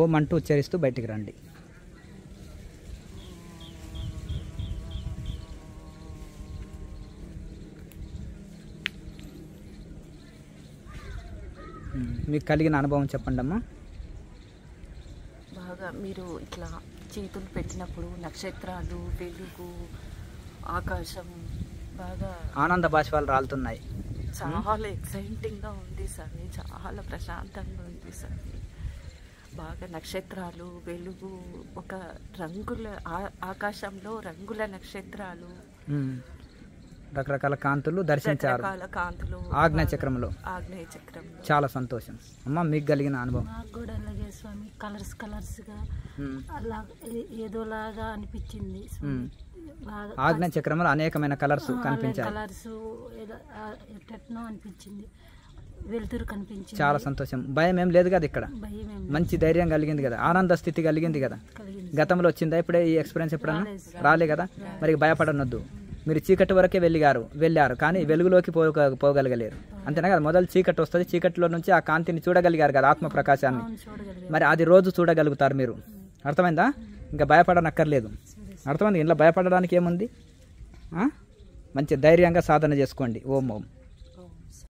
ఓం అంటూ ఉచ్చరిస్తూ బయటికి రండి. మీకు కలిగిన అనుభవం చెప్పండి అమ్మా. బాగా మీరు ఇట్లా చేతులు పెట్టినప్పుడు నక్షత్రాలు, వెలుగు, ఆకాశం బాగా ఆనంద బాష్పాలు రాలుతున్నాయి. చాలా ఎక్సైటింగ్గా ఉంది స్వామి, చాలా ప్రశాంతంగా ఉంది స్వామి. బాగా నక్షత్రాలు, వెలుగు, ఒక రంగుల ఆకాశంలో రంగుల నక్షత్రాలు, రకరకాల కాంతులు దర్శించారు ఆగ్నేయ చక్రంలో. చాలా సంతోషం అమ్మ. మీకు కలిగిన అనుభవం? నాకు కూడా అలాగే స్వామి, కలర్స్గా అలా ఏదోలాగా అనిపించింది. ఆగ్నేయ చక్రంలో అనేకమైన కలర్స్ కనిపించాయి. కలర్స్ ఎట్టనో అనిపించింది, వెలుతురు కనిపించింది. చాలా సంతోషం. భయం ఏం లేదు కదా ఇక్కడ? మంచి ధైర్యం కలిగింది కదా, ఆనంద స్థితి కలిగింది కదా. గతంలో వచ్చిందా ఇప్పుడే ఈ ఎక్స్పీరియన్స్? ఎప్పుడన్నా రాలే కదా. మరి భయపడనొద్దు. మీరు చీకటి వరకే వెళ్ళారు కానీ వెలుగులోకి పోగలగలేరు, అంతేనా కదా. మొదలు చీకటి వస్తుంది, చీకటిలో నుంచి ఆ కాంతిని చూడగలిగారు కదా, ఆత్మ ప్రకాశాన్ని. మరి అది రోజు చూడగలుగుతారు మీరు. అర్థమైందా? ఇంకా భయపడనక్కర్లేదు. అర్థమైంది? ఇంట్లో భయపడడానికి ఏముంది? మంచి ధైర్యంగా సాధన చేసుకోండి. ఓం ఓం.